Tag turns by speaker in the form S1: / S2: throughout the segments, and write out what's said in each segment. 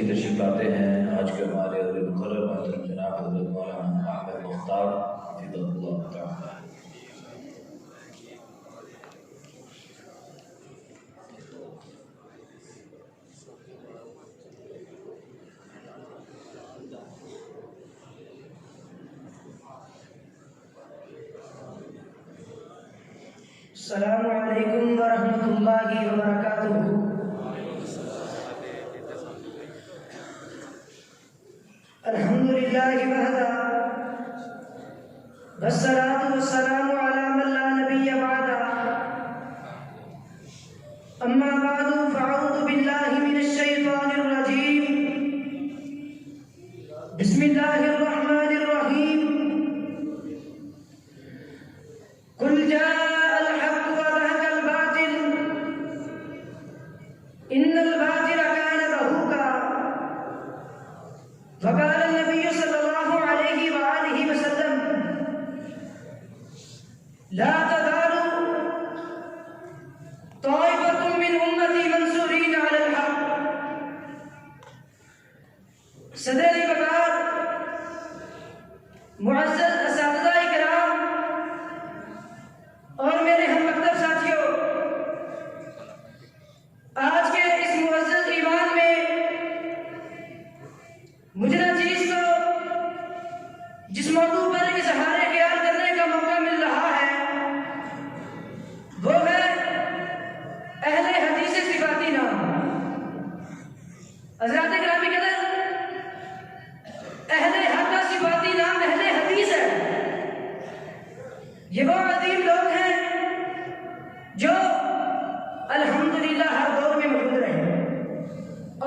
S1: की तशरीफ लाते हैं आज के हमारे मुकर्रर मोहतरम जनाब हज़रत मौलाना अहमद मुख्तार हफ़िज़हुल्लाह तआला।
S2: अस्सलामु अलैकुम वरहमतुल्लाहि वबरकातुहू। अल्हम्दुलिल्लाहि वहदा वस्सलातु वस्सलामु अला मन ला नबिय्य बअदा। अम्मा बअदु फअऊज़ु बिल्लाहि मिनश शैतानिर रजीम। बिस्मिल्लाहिर रहमानिर रहीम। कुल जाअल हक़्क़ु व ज़हक़ल बातिल इन्नल बातिला कान ज़हूक़ा। वक़ाल नबी सल्लल्लाहु अलैहि व आलिहि वसल्लम ला तज़ालु ताइफ़तुम मिन उम्मती मंसूरीन अलल हक़्क़। सदर वक़ार मुअज़्ज़ज़ असातिज़ा इकराम और मेरे हम मकतब साथियों, आज के इस मुअज़्ज़ज़ ईवान में मुझे जिस मौजू पर इज़हार ख्याल करने का मौका मिल रहा है वो है अहले हदीस सिफाती नाम। हज़रात गिरामी क़दर, अहले हक का सिफाती नाम अहले हदीस है। ये वो अजीम लोग हैं जो अल्हम्दुलिल्लाह हर दौर में मौजूद रहे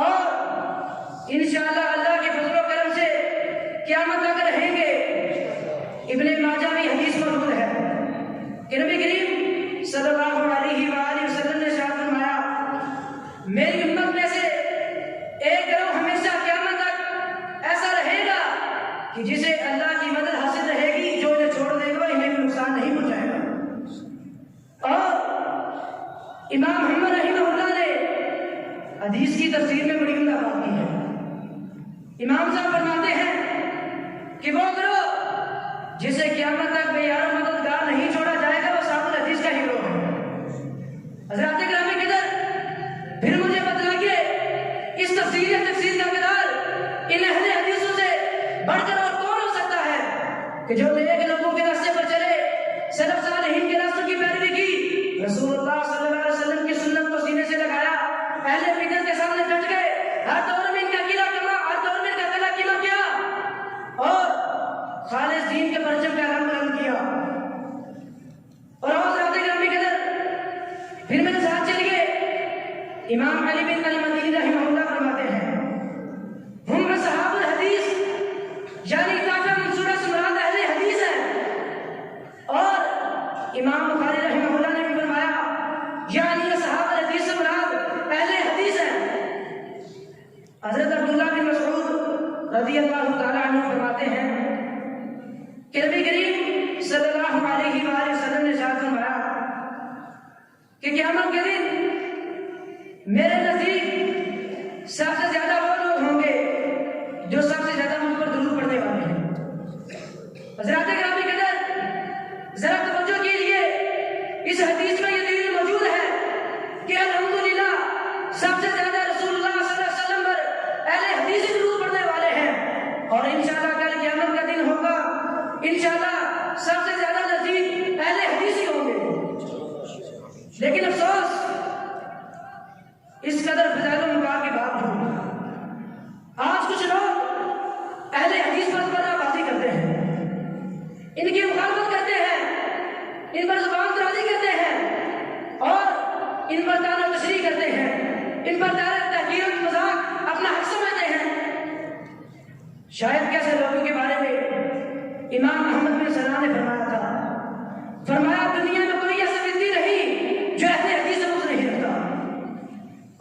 S2: और इंशाअल्लाह अल्लाह के फज़ल व करम से क़यामत तक रहेंगे। इब्ने माजा में हदीस मौजूद है कि नबी करीम सल्लल्लाहु अलैहि वसल्लम ने इरशाद फरमाया, मेरी उम्मत में से एक गिरोह हमेशा क़यामत तक ऐसा रहेगा कि जिसे अल्लाह की मदद हासिल रहेगी, जो इन्हें छोड़ देगा इन्हें कोई नुकसान नहीं पहुंचाएगा। और इमाम अहमद रहमतुल्लाह ने हदीस की तफसीर में बड़ी उम्दा बात की है। इमाम साहब फरमाते हैं कि वो गिरोह जिसे क़यामत तक बेयार मददगार नहीं छोड़ा जाएगा वो साबुल हदीस का हीरो है। हज़रात गिरामी क़दर, फिर मुझे बतलाइए इस तफसीर का किरदार इन अहले हदीसों से बढ़कर और कौन हो सकता है कि जो नेक लोगों के रास्ते पर चले, सलफ सालिहीन के रास्तों की पैरवी की, रसूलुल्लाह सल्लल्लाहु अलैहि वसल्लम की सुन्नत को सीने से लगाया, अहले बिदअत के सामने डट गए, हर दौर में इनका किला किया और खालिस दीन के परचम का रंग बुलंद किया। और हज़रात गिरामी क़दर, फिर मेरे साथ चलिए, इमाम अली बिन अल मदीनी रहमतुल्लाह फरमाते हैं, हम असहाबुल हदीस यानी ताक़ा मंसूरा से मुराद अहले हदीस है। और इमाम बुखारी रहमतुल्लाह ने भी फरमाया यानी असहाबुल हदीस से मुराद अहले हदीस है। हज़रत अब्दुल्लाह बिन मसऊद रज़ियल्लाहु तआला अन्हु फरमाते हैं कि नबी करीम सल्लल्लाहु अलैहि वसल्लम ने इरशाद फरमाया कि क़यामत के दिन मेरे नज़दीक सबसे ज्यादा वो लोग होंगे जो सबसे ज्यादा मुझ पर दुरूद पढ़ने वाले हैं। हज़रात गिरामी क़दर, जरा तवज्जो कीजिए, इस हदीस में ये दलील मौजूद है कि अल्हम्दुलिल्लाह सबसे ज्यादा रसूलुल्लाह सल्लल्लाहु अलैहि वसल्लम पर अहले हदीस दुरूद पढ़ने वाले हैं। और इंशाअल्लाह कल क़यामत का दिन होगा, इंशाअल्लाह सबसे ज्यादा नज़दीक अहले हदीस ही होंगे। लेकिन अफसोस, इस कदर फ़ज़ाइल मुक़ा के बावजूद आज कुछ लोग अहले हदीस पर बर्दाबाजी करते हैं, इनकी मुखालफत करते हैं, इन पर ज़ुबान दराज़ी करते हैं और इन पर ताना तशरीह करते हैं, इन पर तहक़ीर और मज़ाक अपना हक समझते हैं। शायद कैसे लोगों के बारे में इमाम अहमद बिन सलाम ने फरमाया दुनिया में कोई ऐसा व्यक्ति नहीं जो अहले हदीस से बुग़्ज़ नहीं रखता।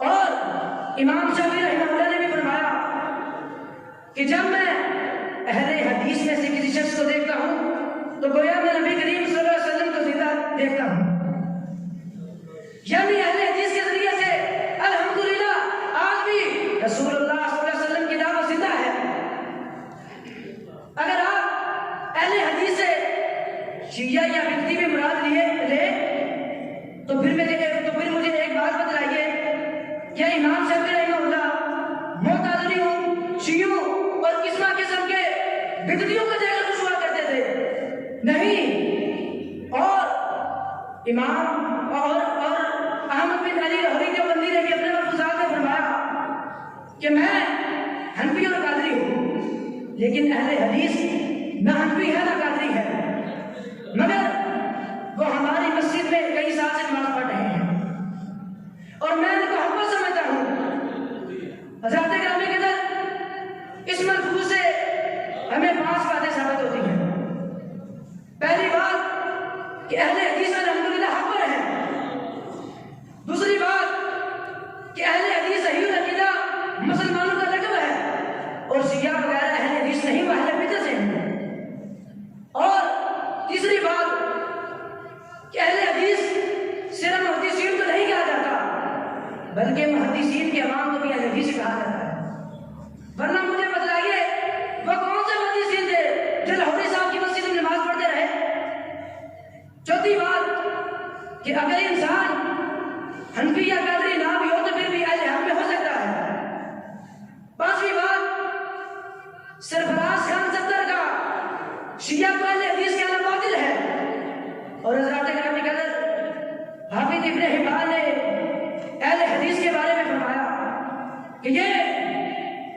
S2: और इमाम शाफ़ी रहमतुल्लाह ने भी फरमाया कि जब मैं अहले हदीस में से किसी शख्स को देखता हूँ तो गोया मैं नबी करीम सल्लल्लाहु अलैहि वसल्लम को ज़िंदा देखता हूँ। यानी अहले हदीस के जरिए से अल्हम्दुलिल्लाह आज भी रसूलुल्लाह सल्लल्लाहु अलैहि वसल्लम शिया या बिकती भी मुराद लिए ले तो फिर मुझे एक बात बतलाइए, क्या इमाम शाफी रहमतुल्लाह मुअतज़िलियों, शियों और किस्म किस्म के बिदअतियों को देखकर खुश हुआ करते थे? नहीं। और इमाम और अहमद बिन अली लाहौरी देवबंदी ने भी अपने मलफूज़ात में फरमाया कि मैं हनफी और कादरी हूँ, लेकिन अहले हदीस न हनफी है न कादरी है, मगर वो हमारी मस्जिद में कई साल से नमाज पढ़ रहे हैं और मैं उनको हक़ समझता हूँ। हज़रत गिरामी के अंदर इस मलफूज़ से हमें 5 बातें साबित होती हैं। पहली बात कि अहले हदीस अल्हम्दुलिल्लाह हक़ पर है। दूसरी बात कि अहले हदीस सहीहुल अक़ीदा मुसलमानों का लक़ब है और शिया वगैरह अहले हदीस नहीं, वो अहले बिदअत हैं। और तीसरी बात कि अहले हदीस सिर्फ मुहद्दिसीन को नहीं कहा जाता, बल्कि मुहद्दिसीन के अवाम को भी अहले हदीस कहा जाता है। वरना मुझे बतलाइए वो कौन से मुहद्दिसीन थे जो लाहौरी साहब की मस्जिद में नमाज पढ़ते रहे? चौथी बात कि अगर इंसान हनफी या कादरी ना भी हो तो फिर भी अहले हक़ में हो सकता है। पांचवी बात, सरफराज खान सत्तर का शिया को अहले हदीस कहना बातिल है। और हज़रत गिरामी के अंदर हाफिज़ इब्न हिब्बान ने अहले हदीस के बारे में फरमाया कि ये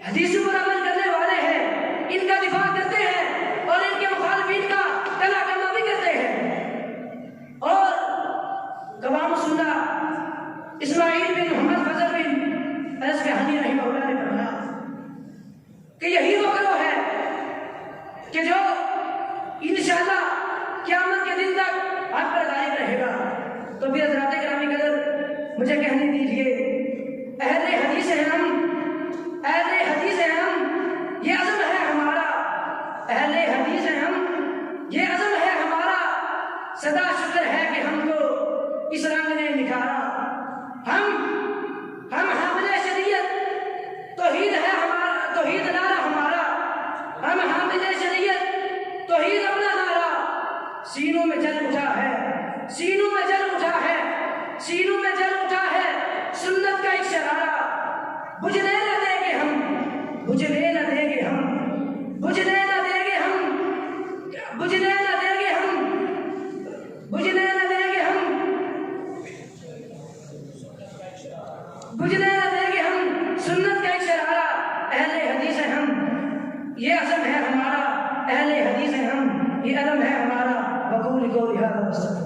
S2: हदीसों पर अमल करने वाले हैं, इनका दिफा करते हैं और इनके मुखालिफिन का कला कमा भी करते हैं। और कवाम सुन्ना इस्माइल बिन मोहम्मद फजल बिन असफ़हानी रहमतुल्लाह ने फरमाया कि यही वो गिरोह है कि जो इंशाअल्लाह क़यामत के दिन तक हक़ पर गालिब रहेगा। तो फिर हज़रत गिरामी के अंदर मुझे कहने दीजिए, अहले हदीस हैं हम, अहले हदीस हैं हम, ये अज़म है हमारा। अहले हदीस हैं हम, ये अज़म है हमारा। सदा शुक्र है कि हमको इस रंग ने निखारा। हम हामिले शरीयत, तौहीद है हमारा, तौहीद नारा हमारा। हम हामिले शरीयत, तौहीद अपना नारा। सीनों में जल उठा है, सीनों में जल उठा है, सीनों में जल उठा है सुन्नत का एक शरारा। बुझने न देंगे हम, बुझने न देंगे हम, बुझने न देंगे हम, बुझने न देंगे हम, बुझने न देंगे हम, बुझने न देंगे हम सुन्नत का एक शरारा। अहले हदीस हैं हम, ये अज़म है हमारा। अहले हदीस हैं हम, ये अज़म है हमारा। वक़ूल क़ौली हाज़ा।